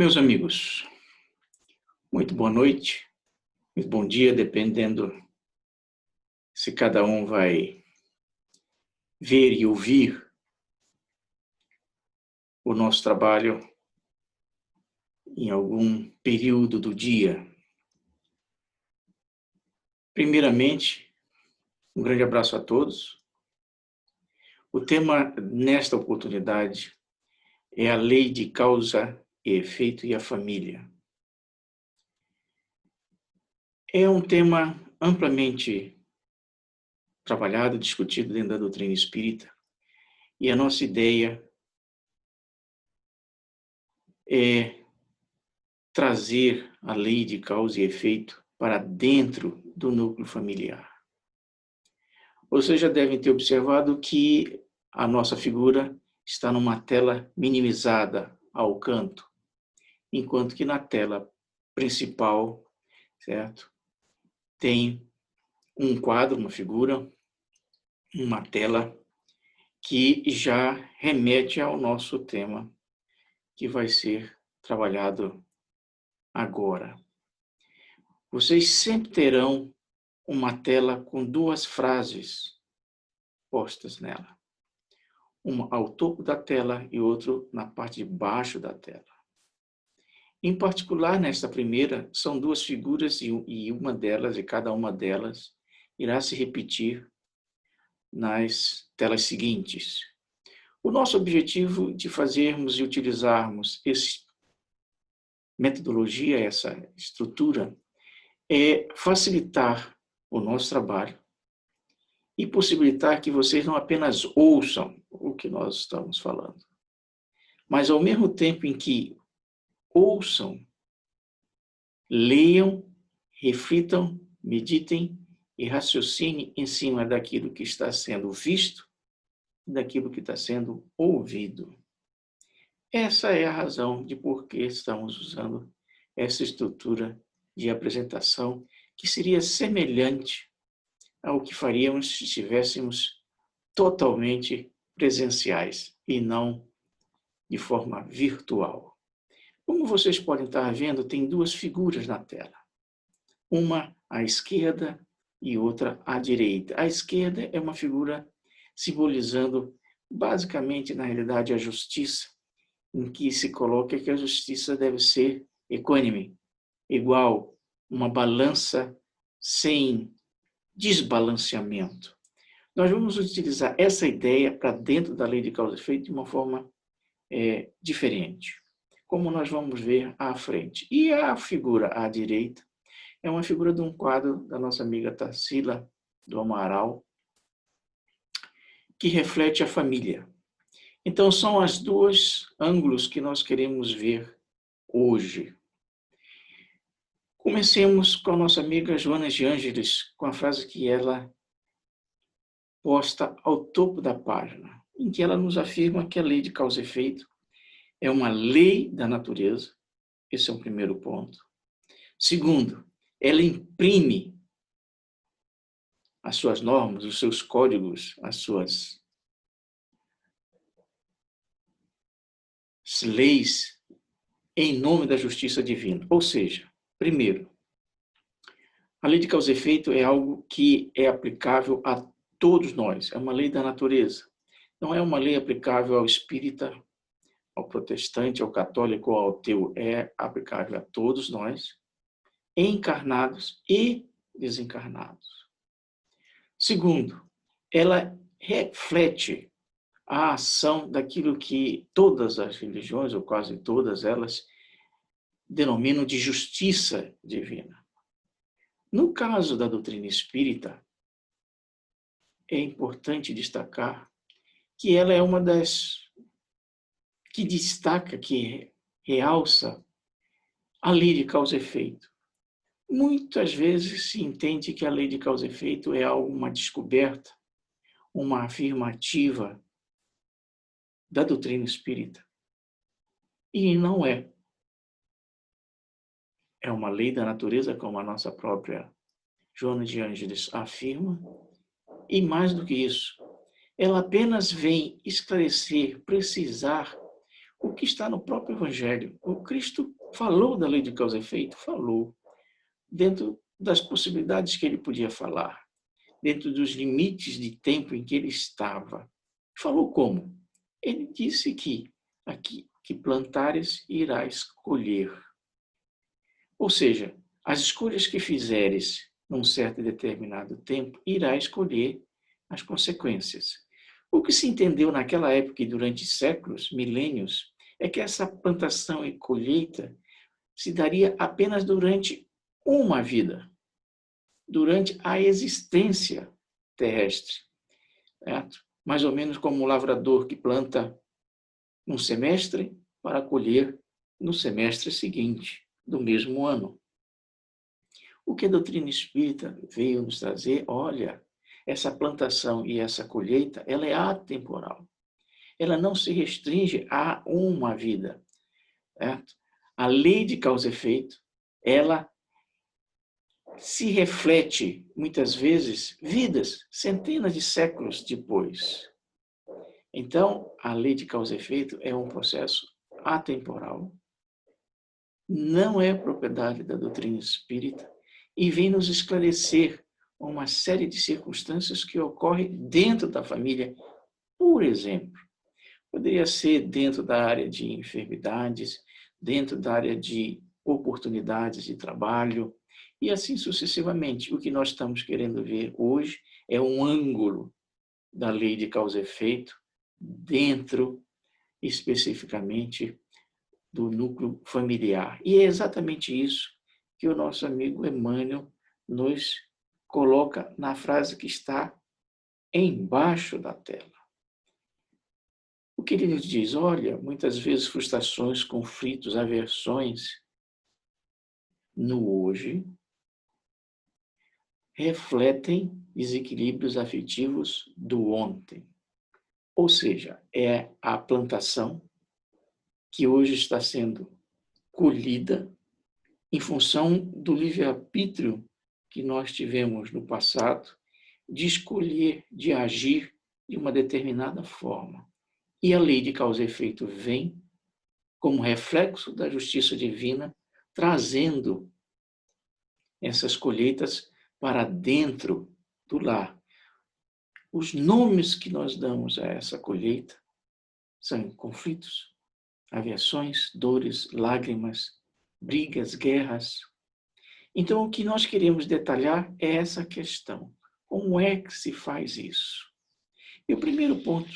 Meus amigos, muito boa noite, muito bom dia, dependendo se cada um vai ver e ouvir o nosso trabalho em algum período do dia. Primeiramente, um grande abraço a todos. O tema nesta oportunidade é a lei de causa e efeito e a família. É um tema amplamente trabalhado, discutido dentro da doutrina espírita, e a nossa ideia é trazer a lei de causa e efeito para dentro do núcleo familiar. Vocês já devem ter observado que a nossa figura está numa tela minimizada ao canto, enquanto que na tela principal, certo? Tem um quadro, uma figura, uma tela que já remete ao nosso tema, que vai ser trabalhado agora. Vocês sempre terão uma tela com duas frases postas nela. Uma ao topo da tela e outra na parte de baixo da tela. Em particular, nesta primeira, são duas figuras e uma delas, e cada uma delas, irá se repetir nas telas seguintes. O nosso objetivo de fazermos e utilizarmos essa metodologia, essa estrutura, é facilitar o nosso trabalho e possibilitar que vocês não apenas ouçam o que nós estamos falando, mas ao mesmo tempo em que ouçam, leiam, reflitam, meditem e raciocinem em cima daquilo que está sendo visto e daquilo que está sendo ouvido. Essa é a razão de por que estamos usando essa estrutura de apresentação que seria semelhante ao que faríamos se estivéssemos totalmente presenciais e não de forma virtual. Como vocês podem estar vendo, tem duas figuras na tela. Uma à esquerda e outra à direita. A esquerda é uma figura simbolizando, basicamente, na realidade, a justiça, em que se coloca que a justiça deve ser equânime, igual, uma balança sem desbalanceamento. Nós vamos utilizar essa ideia para dentro da lei de causa e efeito de uma forma diferente, como nós vamos ver à frente. E a figura à direita é uma figura de um quadro da nossa amiga Tarsila do Amaral, que reflete a família. Então, são as duas ângulos que nós queremos ver hoje. Comecemos com a nossa amiga Joana de Ângeles, com a frase que ela posta ao topo da página, em que ela nos afirma que a lei de causa e efeito é uma lei da natureza. Esse é o primeiro ponto. Segundo, ela imprime as suas normas, os seus códigos, as suas leis em nome da justiça divina. Ou seja, primeiro, a lei de causa e efeito é algo que é aplicável a todos nós. É uma lei da natureza. Não é uma lei aplicável ao espírita, ao protestante, ao católico ou ao ateu. É aplicável a todos nós, encarnados e desencarnados. Segundo, ela reflete a ação daquilo que todas as religiões, ou quase todas elas, denominam de justiça divina. No caso da doutrina espírita, é importante destacar que ela é uma das que destaca, que realça a lei de causa e efeito. Muitas vezes se entende que a lei de causa e efeito é uma descoberta, uma afirmativa da doutrina espírita. E não é. É uma lei da natureza, como a nossa própria Joana de Ângeles afirma, e mais do que isso, ela apenas vem esclarecer, precisar o que está no próprio Evangelho. O Cristo falou da lei de causa e efeito? Falou. Dentro das possibilidades que ele podia falar, dentro dos limites de tempo em que ele estava. Falou como? Ele disse que aqui que plantares irás colher. Ou seja, as escolhas que fizeres num certo e determinado tempo, irás colher as consequências. O que se entendeu naquela época e durante séculos, milênios, é que essa plantação e colheita se daria apenas durante uma vida, durante a existência terrestre. Certo? Mais ou menos como o lavrador que planta num semestre para colher no semestre seguinte, do mesmo ano. O que a doutrina espírita veio nos trazer, olha, essa plantação e essa colheita, ela é atemporal. Ela não se restringe a uma vida. Certo? A lei de causa e efeito, ela se reflete, muitas vezes, vidas, centenas de séculos depois. Então, a lei de causa e efeito é um processo atemporal, não é propriedade da doutrina espírita e vem nos esclarecer uma série de circunstâncias que ocorrem dentro da família. Por exemplo, poderia ser dentro da área de enfermidades, dentro da área de oportunidades de trabalho, e assim sucessivamente. O que nós estamos querendo ver hoje é um ângulo da lei de causa e efeito dentro, especificamente, do núcleo familiar. E é exatamente isso que o nosso amigo Emmanuel nos coloca na frase que está embaixo da tela. O que ele nos diz? Olha, muitas vezes frustrações, conflitos, aversões no hoje refletem desequilíbrios afetivos do ontem. Ou seja, é a plantação que hoje está sendo colhida em função do livre-arbítrio que nós tivemos no passado de escolher, de agir de uma determinada forma. E a lei de causa e efeito vem como reflexo da justiça divina, trazendo essas colheitas para dentro do lar. Os nomes que nós damos a essa colheita são conflitos, aversões, dores, lágrimas, brigas, guerras. Então, o que nós queremos detalhar é essa questão. Como é que se faz isso? E o primeiro ponto,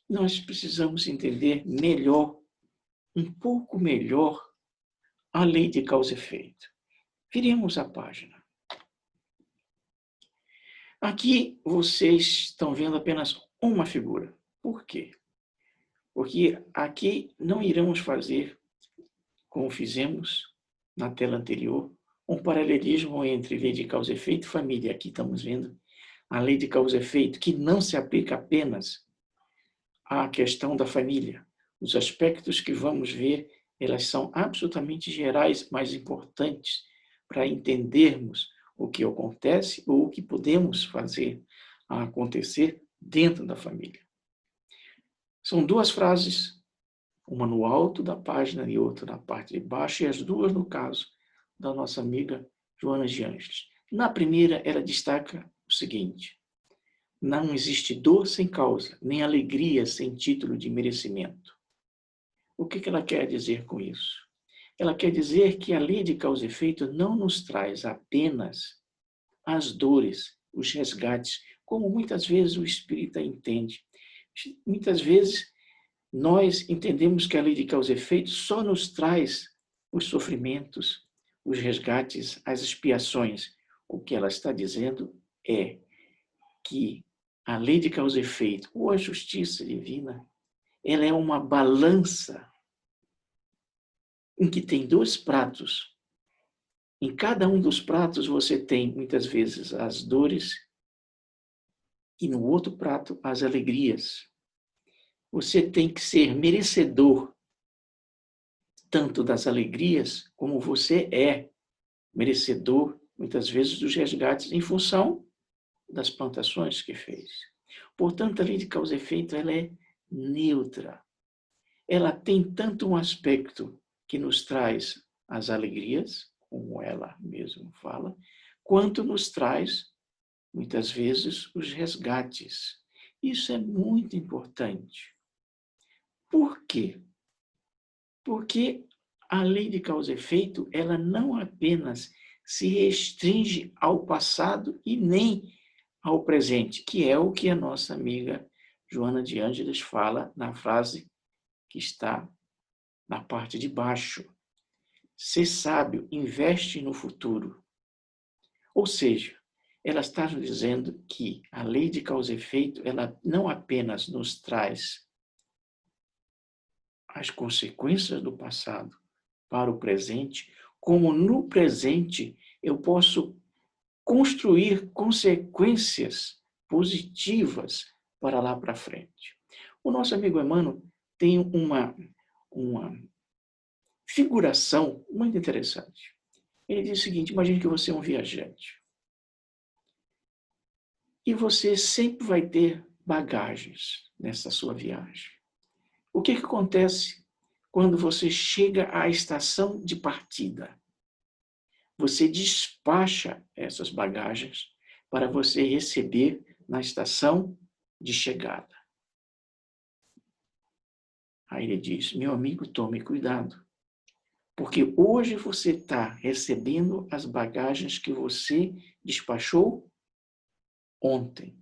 nós precisamos entender melhor, um pouco melhor, a lei de causa e efeito. Viremos a página. Aqui vocês estão vendo apenas uma figura. Por quê? Porque aqui não iremos fazer, como fizemos na tela anterior, um paralelismo entre lei de causa e efeito e família. Aqui estamos vendo a lei de causa e efeito, que não se aplica apenas à questão da família. Os aspectos que vamos ver, elas são absolutamente gerais, mas importantes para entendermos o que acontece ou o que podemos fazer acontecer dentro da família. São duas frases, uma no alto da página e outra na parte de baixo, e as duas, no caso, da nossa amiga Joana de Ângeles. Na primeira, ela destaca o seguinte: não existe dor sem causa, nem alegria sem título de merecimento. O que ela quer dizer com isso? Ela quer dizer que a lei de causa e efeito não nos traz apenas as dores, os resgates, como muitas vezes o espírita entende. Muitas vezes nós entendemos que a lei de causa e efeito só nos traz os sofrimentos, os resgates, as expiações. O que ela está dizendo é que a lei de causa e efeito, ou a justiça divina, ela é uma balança em que tem dois pratos. Em cada um dos pratos você tem, muitas vezes, as dores e no outro prato, as alegrias. Você tem que ser merecedor tanto das alegrias como você é merecedor, muitas vezes, dos resgates em função das plantações que fez. Portanto, a lei de causa e efeito ela é neutra. ela tem tanto um aspecto que nos traz as alegrias, como ela mesma fala, quanto nos traz, muitas vezes, os resgates. Isso é muito importante. Por quê? Porque a lei de causa e efeito, ela não apenas se restringe ao passado e nem ao presente, que é o que a nossa amiga Joana de Ângeles fala na frase que está na parte de baixo. Ser sábio, investe no futuro. Ou seja, ela está nos dizendo que a lei de causa e efeito, ela não apenas nos traz as consequências do passado para o presente, como no presente eu posso construir consequências positivas para lá para frente. O nosso amigo Emmanuel tem uma figuração muito interessante. Ele diz o seguinte: imagine que você é um viajante. E você sempre vai ter bagagens nessa sua viagem. O que acontece quando você chega à estação de partida? Você despacha essas bagagens para você receber na estação de chegada. Aí ele diz: meu amigo, tome cuidado, porque hoje você está recebendo as bagagens que você despachou ontem.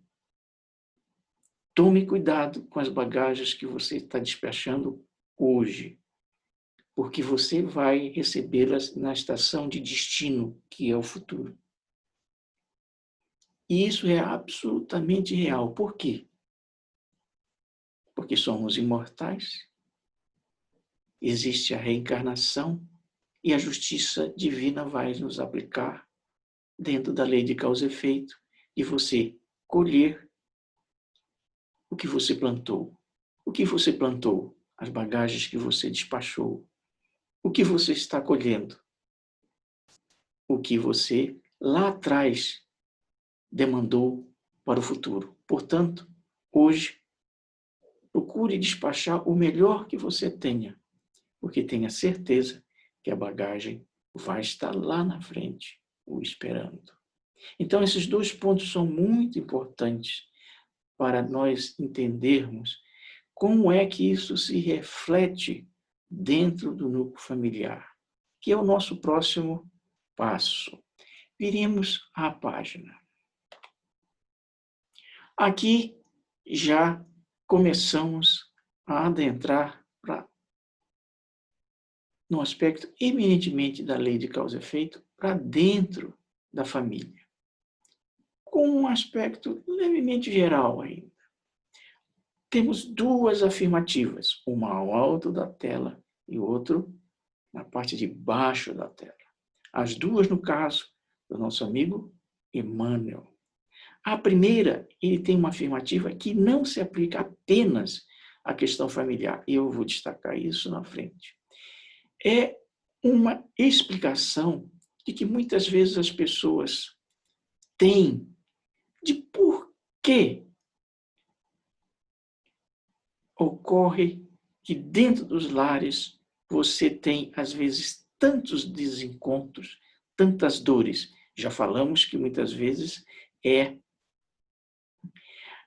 Tome cuidado com as bagagens que você está despachando hoje, porque você vai recebê-las na estação de destino, que é o futuro. E isso é absolutamente real. Por quê? Porque somos imortais, existe a reencarnação e a justiça divina vai nos aplicar dentro da lei de causa e efeito, de você colher o que você plantou. O que você plantou? As bagagens que você despachou. O que você está colhendo? O que você lá atrás demandou para o futuro. Portanto, hoje, procure despachar o melhor que você tenha, porque tenha certeza que a bagagem vai estar lá na frente, o esperando. Então, esses dois pontos são muito importantes para nós entendermos como é que isso se reflete dentro do núcleo familiar, que é o nosso próximo passo. Viremos à página. Aqui já começamos a adentrar no aspecto eminentemente da lei de causa e efeito para dentro da família, com um aspecto levemente geral ainda. Temos duas afirmativas, uma ao alto da tela e outro na parte de baixo da tela. As duas, no caso, do nosso amigo Emmanuel. A primeira, ele tem uma afirmativa que não se aplica apenas à questão familiar, e eu vou destacar isso na frente. É uma explicação de que muitas vezes as pessoas têm de por que ocorre que dentro dos lares você tem, às vezes, tantos desencontros, tantas dores. Já falamos que muitas vezes é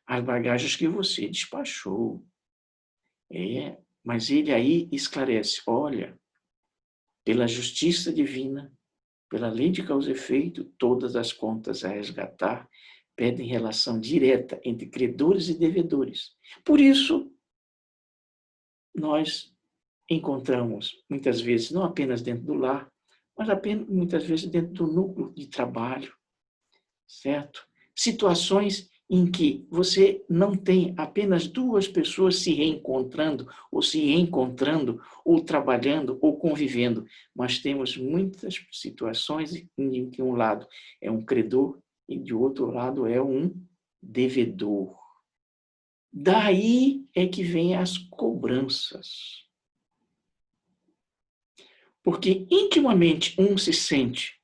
as bagagens que você despachou. Mas ele aí esclarece: olha, pela justiça divina, pela lei de causa e efeito, todas as contas a resgatar pedem relação direta entre credores e devedores. Por isso, nós encontramos, muitas vezes, não apenas dentro do lar, mas muitas vezes dentro do núcleo de trabalho, certo? Situações em que você não tem apenas duas pessoas se reencontrando, ou se reencontrando, ou trabalhando, ou convivendo, mas temos muitas situações em que um lado é um credor e de outro lado é um devedor. Daí é que vem as cobranças. Porque intimamente um se sente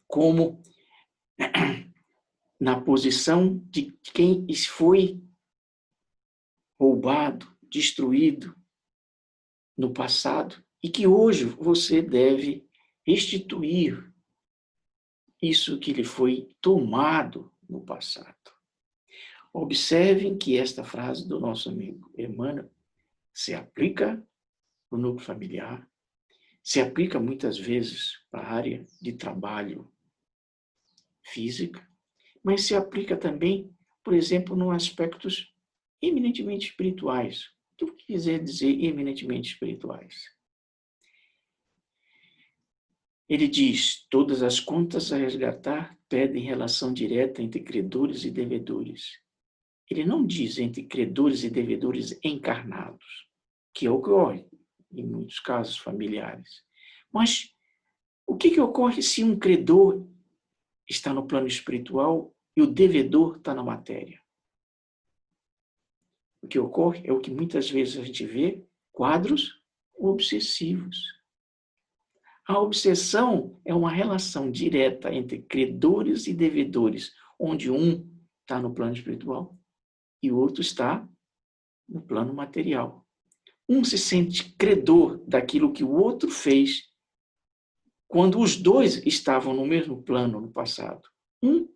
como na posição de quem foi roubado, destruído, no passado e que hoje você deve restituir isso que lhe foi tomado no passado. Observem que esta frase do nosso amigo Emmanuel se aplica no núcleo familiar, se aplica muitas vezes para a área de trabalho física, mas se aplica também, por exemplo, nos aspectos eminentemente espirituais. O que quiser dizer eminentemente espirituais? Ele diz, todas as contas a resgatar pedem relação direta entre credores e devedores. Ele não diz entre credores e devedores encarnados, que ocorre em muitos casos familiares. Mas o que ocorre se um credor está no plano espiritual e o devedor está na matéria? O que ocorre é o que muitas vezes a gente vê, quadros obsessivos. A obsessão é uma relação direta entre credores e devedores, onde um está no plano espiritual e o outro está no plano material. Um se sente credor daquilo que o outro fez quando os dois estavam no mesmo plano no passado. Um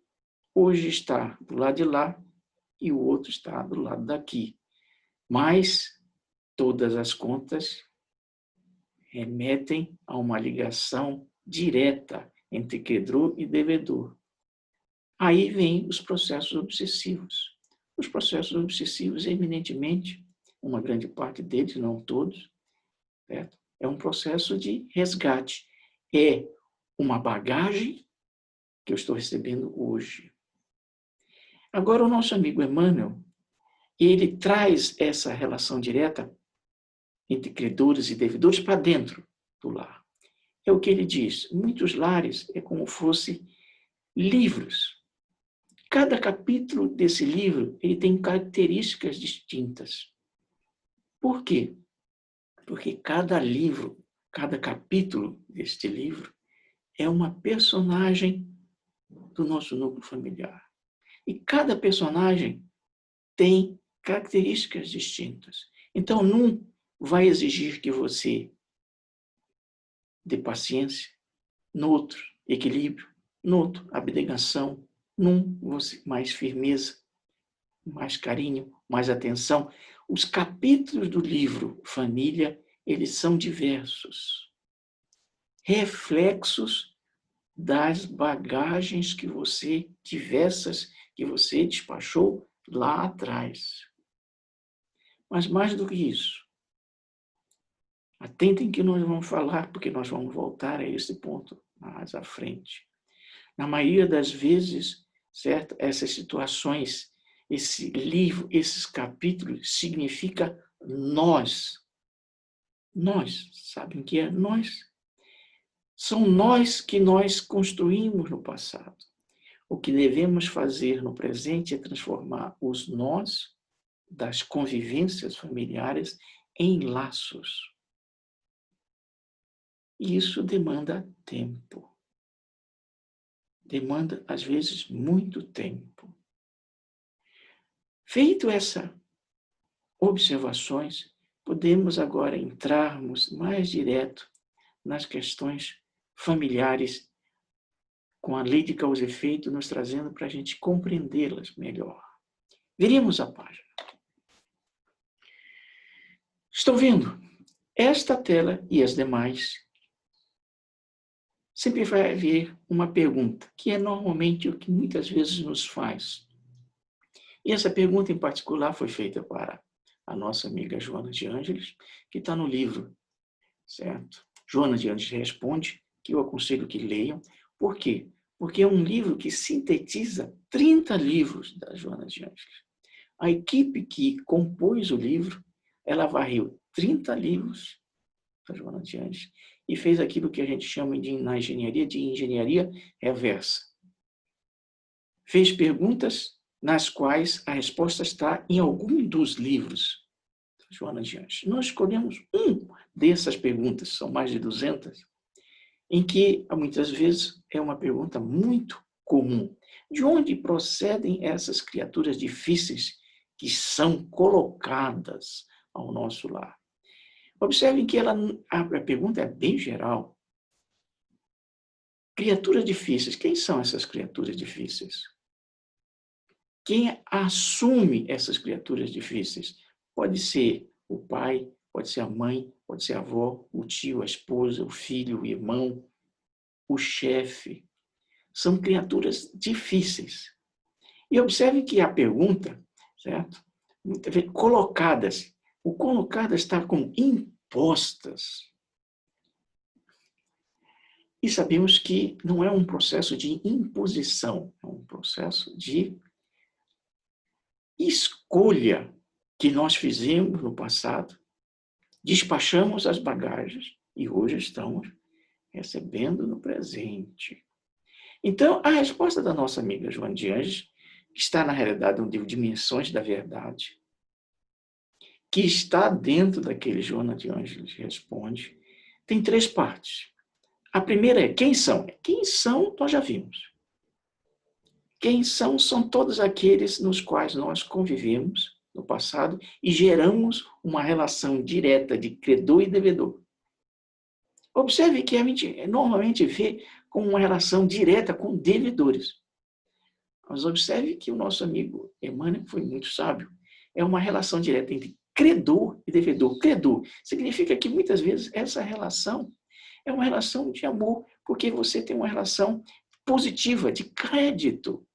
hoje está do lado de lá e o outro está do lado daqui. Mas todas as contas remetem a uma ligação direta entre credor e devedor. Aí vem os processos obsessivos. Os processos obsessivos, eminentemente, uma grande parte deles, não todos, certo? É um processo de resgate. É uma bagagem que eu estou recebendo hoje. Agora, o nosso amigo Emmanuel, ele traz essa relação direta entre credores e devedores para dentro do lar. É o que ele diz. Muitos lares é como fosse livros. Cada capítulo desse livro ele tem características distintas. Por quê? Porque cada livro, cada capítulo deste livro é uma personagem do nosso núcleo familiar. E cada personagem tem características distintas. Então, num vai exigir que você dê paciência, no outro, equilíbrio, no outro, abnegação, num, você, mais firmeza, mais carinho, mais atenção. Os capítulos do livro Família, eles são diversos. Reflexos das bagagens que você, diversas, que você despachou lá atrás. Mas mais do que isso, atentem que nós vamos falar, porque nós vamos voltar a esse ponto mais à frente. Na maioria das vezes, certo? Essas situações, esse livro, esses capítulos, significa nós. Nós, sabem o que é nós? São nós que nós construímos no passado. O que devemos fazer no presente é transformar os nós das convivências familiares em laços. E isso demanda tempo. Demanda, às vezes, muito tempo. Feito essas observações, podemos agora entrarmos mais direto nas questões familiares, com a lei de causa e efeito nos trazendo para a gente compreendê-las melhor. Veremos a página. Estão vendo? Esta tela e as demais sempre vai haver uma pergunta, que é normalmente o que muitas vezes nos faz. E essa pergunta em particular foi feita para a nossa amiga Joana de Ângeles, que está no livro, certo? Joana de Ângeles Responde, que eu aconselho que leiam. Por quê? Porque é um livro que sintetiza 30 livros da Joana de Ângeles. A equipe que compôs o livro, ela varreu 30 livros da Joana de Ângeles e fez aquilo que a gente chama na engenharia de engenharia reversa. Fez perguntas nas quais a resposta está em algum dos livros da Joana de Ângeles. Nós escolhemos dessas perguntas, são mais de 200, em que, muitas vezes, é uma pergunta muito comum. De onde procedem essas criaturas difíceis que são colocadas ao nosso lar? Observem que a pergunta é bem geral. Criaturas difíceis. Quem são essas criaturas difíceis? Quem assume essas criaturas difíceis? Pode ser o pai, pode ser a mãe, pode ser a avó, o tio, a esposa, o filho, o irmão, o chefe. São criaturas difíceis. E observe que a pergunta, certo? Muitas vezes colocadas. O colocadas está como impostas. E sabemos que não é um processo de imposição, é um processo de escolha que nós fizemos no passado, despachamos as bagagens e hoje estamos recebendo no presente. Então, a resposta da nossa amiga Joana de Ângeles, que está na realidade no livro Dimensões da Verdade, que está dentro daquele Joana de Ângeles responde, tem 3 partes. A primeira é quem são? Quem são, nós já vimos. Quem são todos aqueles nos quais nós convivemos no passado e geramos uma relação direta de credor e devedor. Observe que a gente normalmente vê como uma relação direta com devedores. Mas observe que o nosso amigo Emmanuel foi muito sábio. É uma relação direta entre credor e devedor. Credor significa que muitas vezes essa relação é uma relação de amor, porque você tem uma relação positiva, de crédito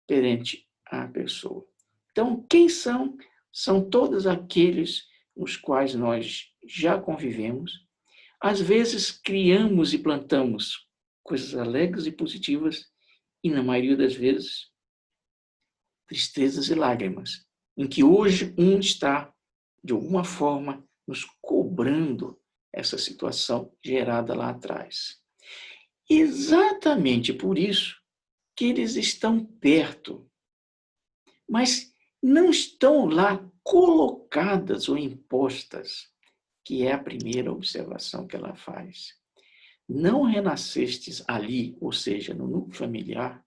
perante a pessoa. Então, quem são? São todos aqueles os quais nós já convivemos. Às vezes, criamos e plantamos coisas alegres e positivas, e, na maioria das vezes, tristezas e lágrimas, em que hoje um está, de alguma forma, nos cobrando essa situação gerada lá atrás. Exatamente por isso que eles estão perto, mas não estão lá colocadas ou impostas, que é a primeira observação que ela faz. Não renascestes ali, ou seja, no núcleo familiar,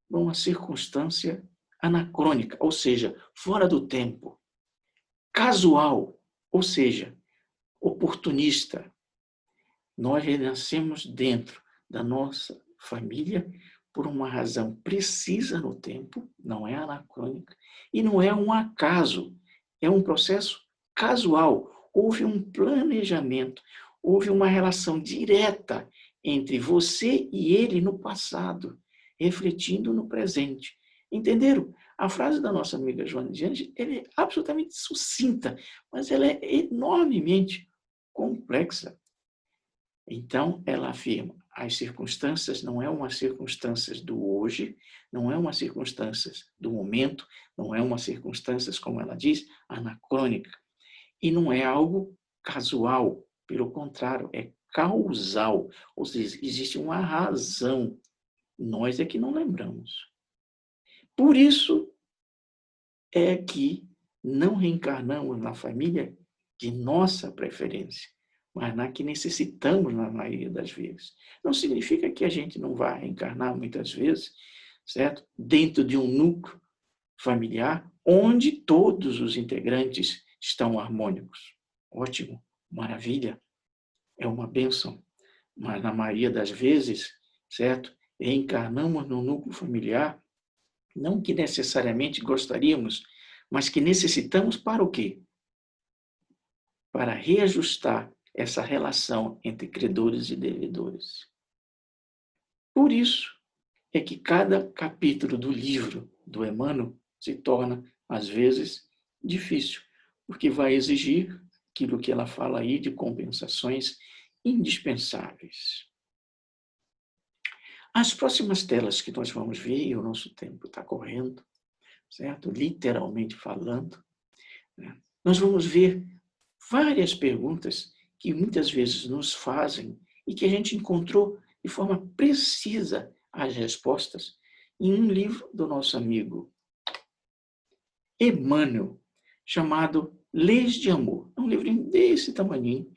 numa circunstância anacrônica, ou seja, fora do tempo, casual, ou seja, oportunista. Nós renascemos dentro da nossa família por uma razão precisa no tempo, não é anacrônica, e não é um acaso, é um processo casual. Houve um planejamento, houve uma relação direta entre você e ele no passado, refletindo no presente. Entenderam? A frase da nossa amiga Joana de Ângeles, ela é absolutamente sucinta, mas ela é enormemente complexa. Então, ela afirma, as circunstâncias não é uma circunstância do hoje, não é uma circunstância do momento, não é uma circunstância, como ela diz, anacrônica. E não é algo casual, pelo contrário, é causal, ou seja, existe uma razão. Nós é que não lembramos. Por isso é que não reencarnamos na família de nossa preferência, mas na que necessitamos na maioria das vezes. Não significa que a gente não vá reencarnar muitas vezes, certo? Dentro de um núcleo familiar onde todos os integrantes estão harmônicos. Ótimo, maravilha, é uma bênção. Mas na maioria das vezes, certo? Reencarnamos no núcleo familiar, não que necessariamente gostaríamos, mas que necessitamos para o quê? Para reajustar essa relação entre credores e devedores. Por isso é que cada capítulo do livro do Emmanuel se torna, às vezes, difícil, porque vai exigir aquilo que ela fala aí de compensações indispensáveis. As próximas telas que nós vamos ver, e o nosso tempo está correndo, certo? Literalmente falando, né? Nós vamos ver várias perguntas que muitas vezes nos fazem e que a gente encontrou de forma precisa as respostas em um livro do nosso amigo Emmanuel, chamado Leis de Amor. É um livrinho desse tamanhinho,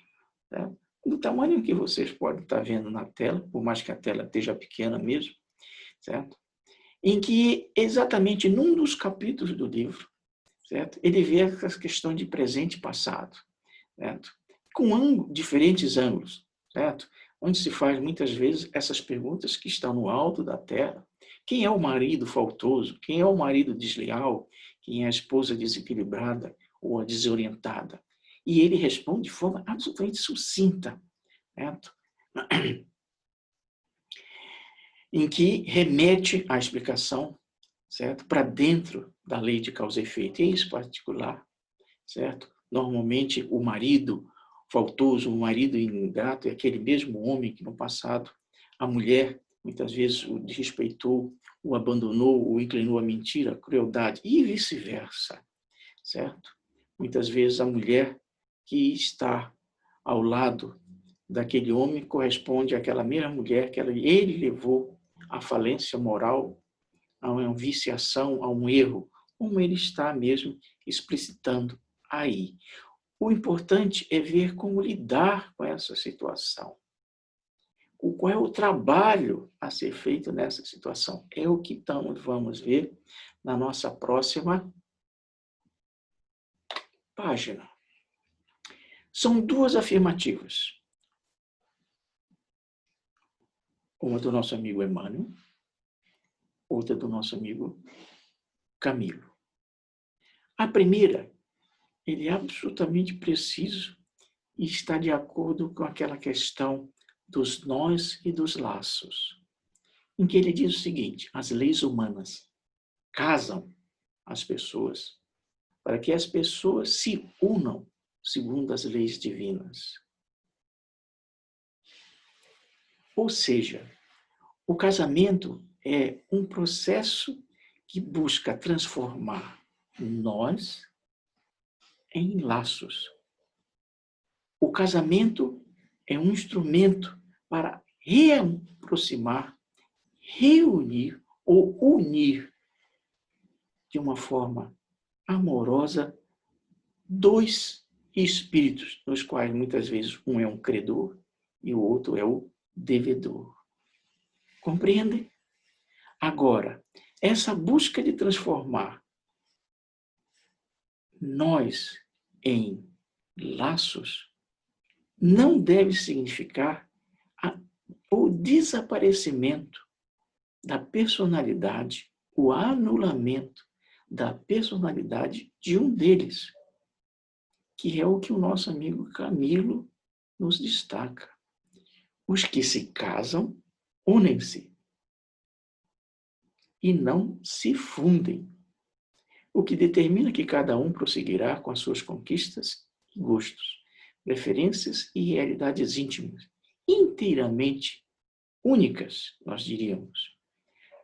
tá? Do tamanho que vocês podem estar vendo na tela, por mais que a tela esteja pequena mesmo, certo? Em que, exatamente num dos capítulos do livro, certo? Ele vê essa questão de presente e passado, certo? com diferentes ângulos, certo? Onde se faz muitas vezes essas perguntas que estão no alto da terra. Quem é o marido faltoso? Quem é o marido desleal? Quem é a esposa desequilibrada ou a desorientada? E ele responde de forma absolutamente sucinta, certo? Em que remete a explicação, certo? Para dentro da lei de causa e efeito. Em particular, certo? Normalmente o marido faltoso, o marido ingrato é aquele mesmo homem que no passado a mulher muitas vezes o desrespeitou, o abandonou, o inclinou à mentira, à crueldade e vice-versa, certo? Muitas vezes a mulher que está ao lado daquele homem corresponde àquela mesma mulher que ele levou à falência moral, a uma viciação, a um erro, como ele está mesmo explicitando aí. O importante é ver como lidar com essa situação. Qual é o trabalho a ser feito nessa situação? É o que vamos ver na nossa próxima página. São duas afirmativas. Uma do nosso amigo Emmanuel, outra do nosso amigo Camilo. A primeira, ele é absolutamente preciso e está de acordo com aquela questão dos nós e dos laços, em que ele diz o seguinte: as leis humanas casam as pessoas para que as pessoas se unam segundo as leis divinas. Ou seja, o casamento é um processo que busca transformar nós em laços. O casamento é um instrumento para reaproximar, reunir ou unir de uma forma amorosa dois espíritos, nos quais muitas vezes um é um credor e o outro é o devedor. Compreende? Agora, essa busca de transformar nós em laços não deve significar o desaparecimento da personalidade, o anulamento da personalidade de um deles, que é o que o nosso amigo Camilo nos destaca. Os que se casam, unem-se e não se fundem, o que determina que cada um prosseguirá com as suas conquistas e gostos, preferências e realidades íntimas, inteiramente únicas, nós diríamos.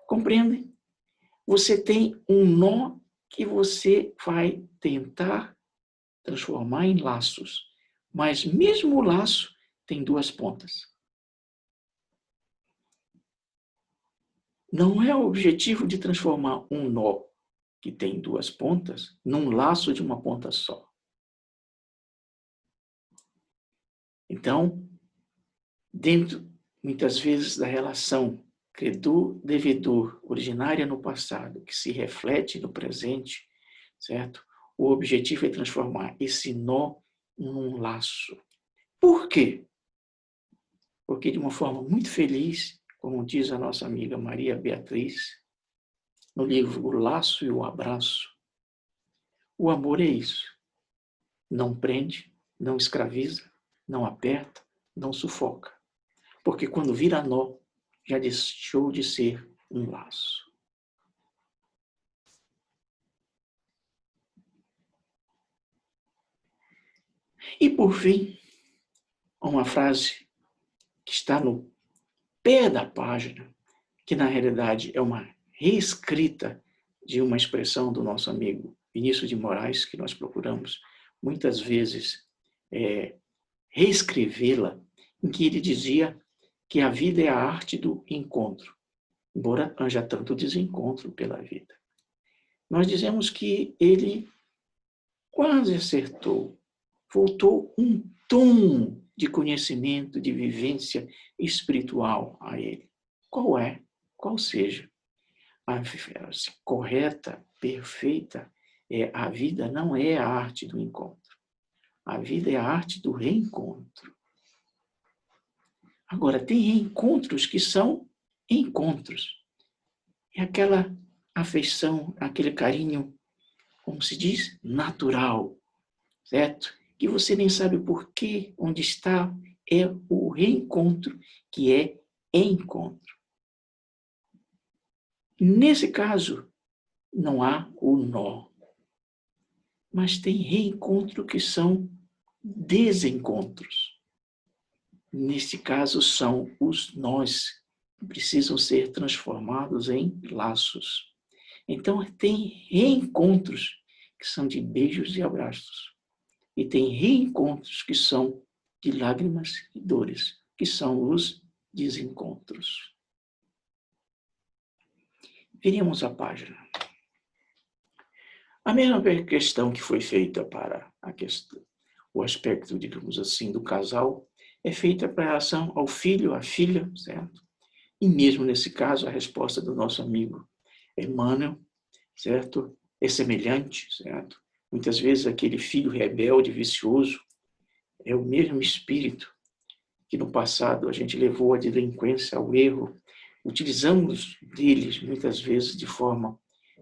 Compreende? Você tem um nó que você vai tentar transformar em laços, mas mesmo o laço tem duas pontas. Não é o objetivo de transformar um nó que tem duas pontas num laço de uma ponta só. Então, dentro, muitas vezes, da relação credor-devedor, originária no passado, que se reflete no presente, certo? O objetivo é transformar esse nó num laço. Por quê? Porque, de uma forma muito feliz, como diz a nossa amiga Maria Beatriz, no livro O Laço e o Abraço, o amor é isso. Não prende, não escraviza, não aperta, não sufoca. Porque quando vira nó, já deixou de ser um laço. E por fim, uma frase que está no pé da página, que na realidade é uma reescrita de uma expressão do nosso amigo Vinícius de Moraes, que nós procuramos muitas vezes reescrevê-la, em que ele dizia que a vida é a arte do encontro, embora haja tanto desencontro pela vida. Nós dizemos que ele quase acertou, voltou um tom de conhecimento, de vivência espiritual a ele. Qual é? Qual seja a frase correta, perfeita, a vida não é a arte do encontro. A vida é a arte do reencontro. Agora, tem reencontros que são encontros. É aquela afeição, aquele carinho, como se diz, natural, certo? Que você nem sabe por quê, onde está, é o reencontro, que é encontro. Nesse caso, não há o nó. Mas tem reencontro que são desencontros. Neste caso, são os nós que precisam ser transformados em laços. Então, tem reencontros que são de beijos e abraços. E tem reencontros que são de lágrimas e dores, que são os desencontros. Viremos a página. A mesma questão que foi feita para o aspecto, digamos assim, do casal, é feita para a relação ao filho, à filha, certo? E mesmo nesse caso, a resposta do nosso amigo Emmanuel, certo? É semelhante, certo? Muitas vezes aquele filho rebelde, vicioso, é o mesmo espírito que no passado a gente levou à delinquência, ao erro. Utilizamos deles muitas vezes de forma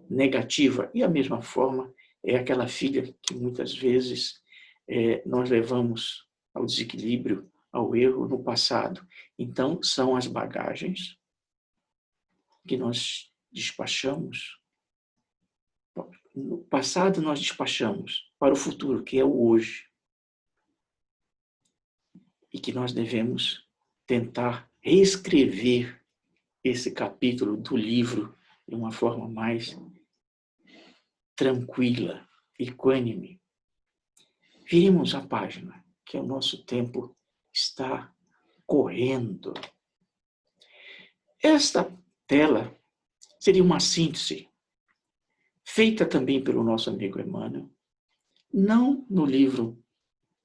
negativa. E a mesma forma é aquela filha que muitas vezes nós levamos ao desequilíbrio, ao erro no passado. Então, são as bagagens que nós despachamos. No passado nós despachamos para o futuro, que é o hoje. E que nós devemos tentar reescrever esse capítulo do livro de uma forma mais tranquila, equânime. Viremos a página, que o nosso tempo está correndo. Esta tela seria uma síntese, feita também pelo nosso amigo Emmanuel, não no livro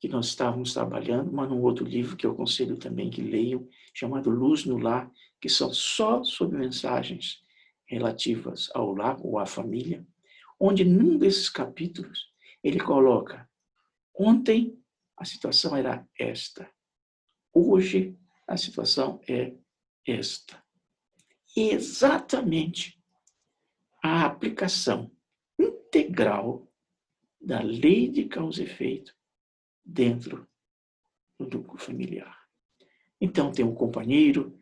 que nós estávamos trabalhando, mas num outro livro que eu aconselho também que leiam, chamado Luz no Lar, que são só sobre mensagens relativas ao lar ou à família, onde num desses capítulos ele coloca: ontem a situação era esta, hoje a situação é esta. Exatamente a aplicação integral da lei de causa e efeito dentro do núcleo familiar. Então tem o companheiro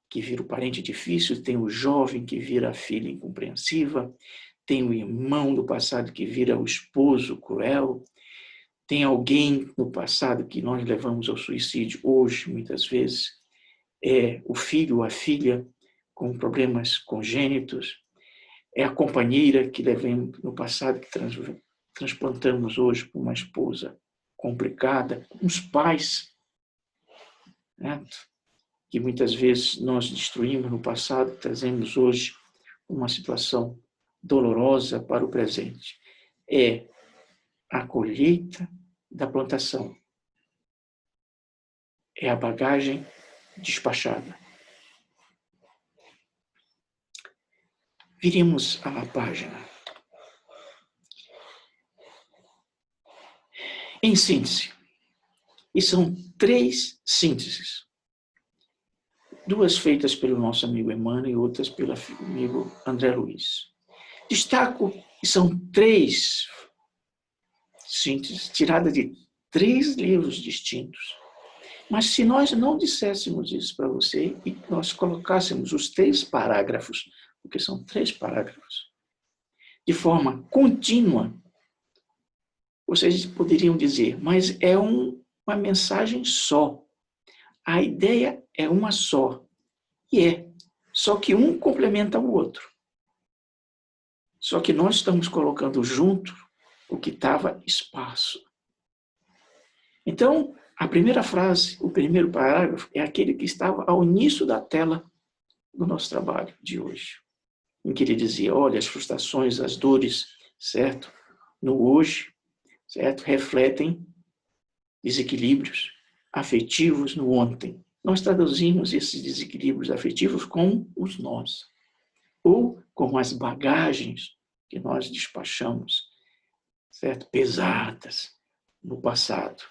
que vira o parente difícil, tem o jovem que vira a filha incompreensiva, tem o irmão do passado que vira o esposo cruel, tem alguém no passado que nós levamos ao suicídio, hoje, muitas vezes, é o filho ou a filha com problemas congênitos, é a companheira que levamos no passado, que transplantamos hoje para uma esposa complicada, os pais, né, que muitas vezes nós destruímos no passado, trazemos hoje uma situação dolorosa para o presente. É a colheita da plantação. É a bagagem despachada. Viremos à página. Em síntese, e são 3 sínteses. 2 feitas pelo nosso amigo Emmanuel e outras pelo amigo André Luiz. Destaco que são 3 sínteses tiradas de 3 livros distintos. Mas se nós não disséssemos isso para você e nós colocássemos os 3 parágrafos, porque são 3 parágrafos, de forma contínua, vocês poderiam dizer, mas é uma mensagem só. A ideia é uma só. E é. Só que um complementa o outro. Só que nós estamos colocando junto o que estava espaço. Então, a primeira frase, o primeiro parágrafo, é aquele que estava ao início da tela do nosso trabalho de hoje. Em que ele dizia, olha, as frustrações, as dores, certo? No hoje, certo? Refletem desequilíbrios afetivos no ontem. Nós traduzimos esses desequilíbrios afetivos com os nós, ou com as bagagens que nós despachamos, certo? Pesadas, no passado.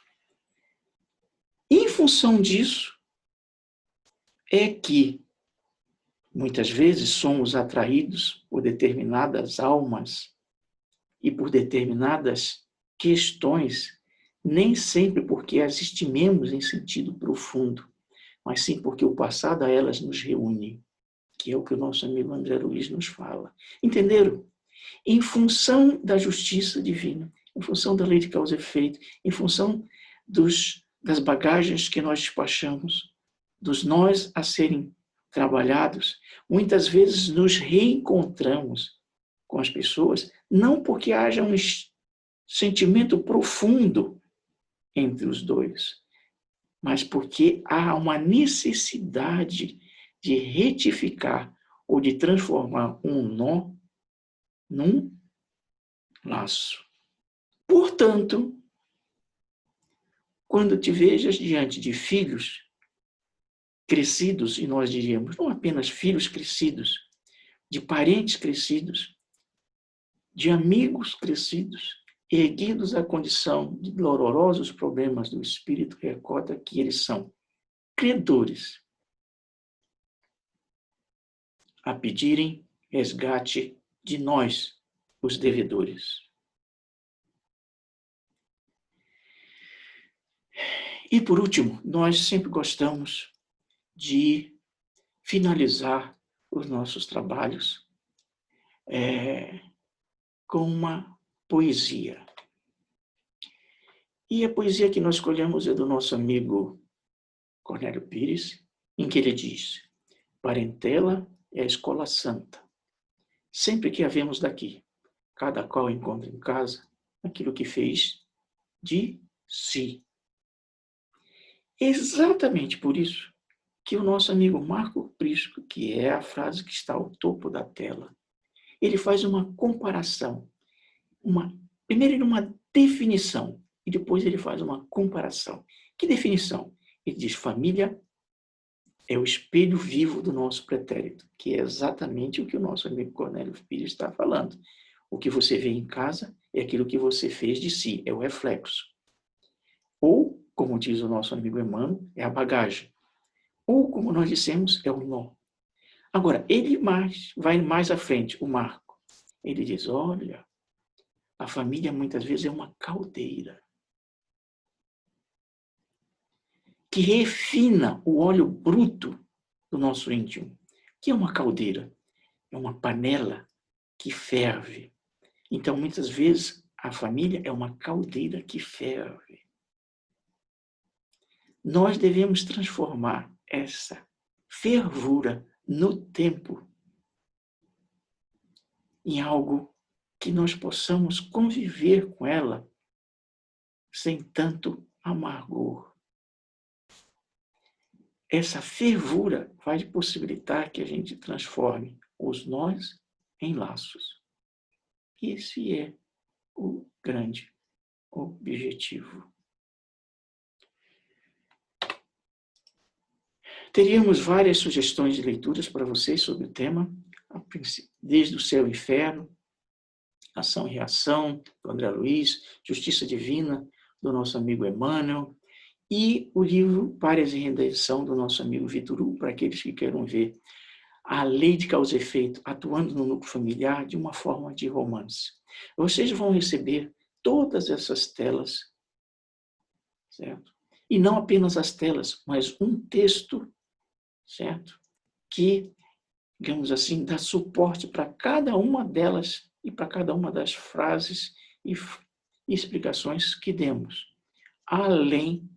Em função disso, é que muitas vezes somos atraídos por determinadas almas e por determinadas questões, nem sempre porque as estimemos em sentido profundo, mas sim porque o passado a elas nos reúne, que é o que o nosso amigo André Luiz nos fala. Entenderam? Em função da justiça divina, em função da lei de causa e efeito, em função das bagagens que nós despachamos, dos nós a serem trabalhados, muitas vezes nos reencontramos com as pessoas, não porque haja um sentimento profundo entre os dois, mas porque há uma necessidade de retificar ou de transformar um nó num laço. Portanto, quando te vejas diante de filhos crescidos, e nós diríamos, não apenas filhos crescidos, de parentes crescidos, de amigos crescidos, erguidos à condição de dolorosos problemas do espírito, recorda que eles são credores a pedirem resgate de nós, os devedores. E, por último, nós sempre gostamos de finalizar os nossos trabalhos com uma poesia. E a poesia que nós escolhemos é do nosso amigo Cornélio Pires, em que ele diz: parentela é a escola santa. Sempre que a vemos daqui, cada qual encontra em casa aquilo que fez de si. Exatamente por isso que o nosso amigo Marco Prisco, que é a frase que está ao topo da tela, ele faz uma comparação, primeiro uma definição, e depois ele faz uma comparação. Que definição? Ele diz: família é o espelho vivo do nosso pretérito, que é exatamente o que o nosso amigo Cornélio Pires está falando. O que você vê em casa é aquilo que você fez de si, é o reflexo. Ou, como diz o nosso amigo Emmanuel, é a bagagem. Ou, como nós dissemos, é o nó. Agora, ele vai mais à frente, o Marco. Ele diz: olha, a família muitas vezes é uma caldeira que refina o óleo bruto do nosso íntimo. O que é uma caldeira? É uma panela que ferve. Então, muitas vezes, a família é uma caldeira que ferve. Nós devemos transformar essa fervura no tempo em algo que nós possamos conviver com ela sem tanto amargor. Essa fervura vai possibilitar que a gente transforme os nós em laços. Esse é o grande objetivo. Teríamos várias sugestões de leituras para vocês sobre o tema, desde o Céu e o Inferno, Ação e Reação, do André Luiz, Justiça Divina, do nosso amigo Emmanuel, e o livro Párias em Redenção, do nosso amigo Vitor Hugo, para aqueles que queiram ver a lei de causa e efeito atuando no núcleo familiar de uma forma de romance. Vocês vão receber todas essas telas, certo? E não apenas as telas, mas um texto, certo? Que, digamos assim, dá suporte para cada uma delas e para cada uma das frases e explicações que demos, além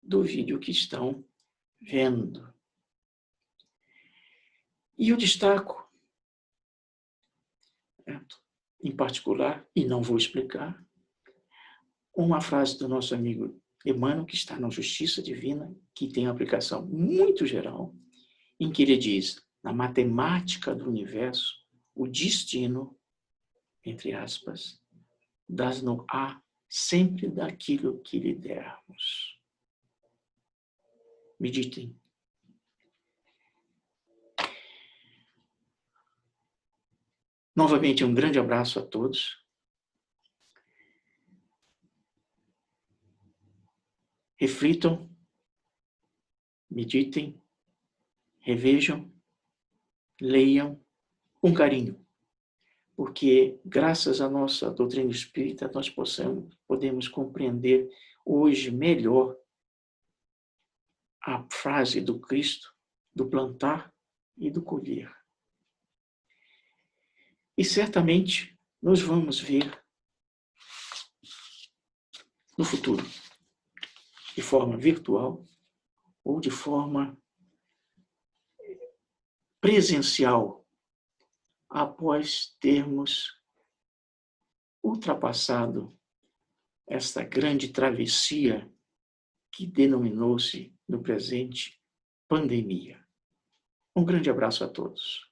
do vídeo que estão vendo. E eu destaco, certo? Em particular, e não vou explicar, uma frase do nosso amigo Emmanuel, que está na Justiça Divina, que tem uma aplicação muito geral, em que ele diz: na matemática do universo, o destino, entre aspas, dar-nos-á sempre daquilo que lhe dermos. Meditem. Novamente, um grande abraço a todos. reflitam, meditem, revejam, leiam com carinho, porque graças à nossa doutrina espírita nós podemos compreender hoje melhor a frase do Cristo do plantar e do colher. E certamente nos vamos ver no futuro, de forma virtual ou de forma presencial, após termos ultrapassado esta grande travessia que denominou-se no presente pandemia. Um grande abraço a todos.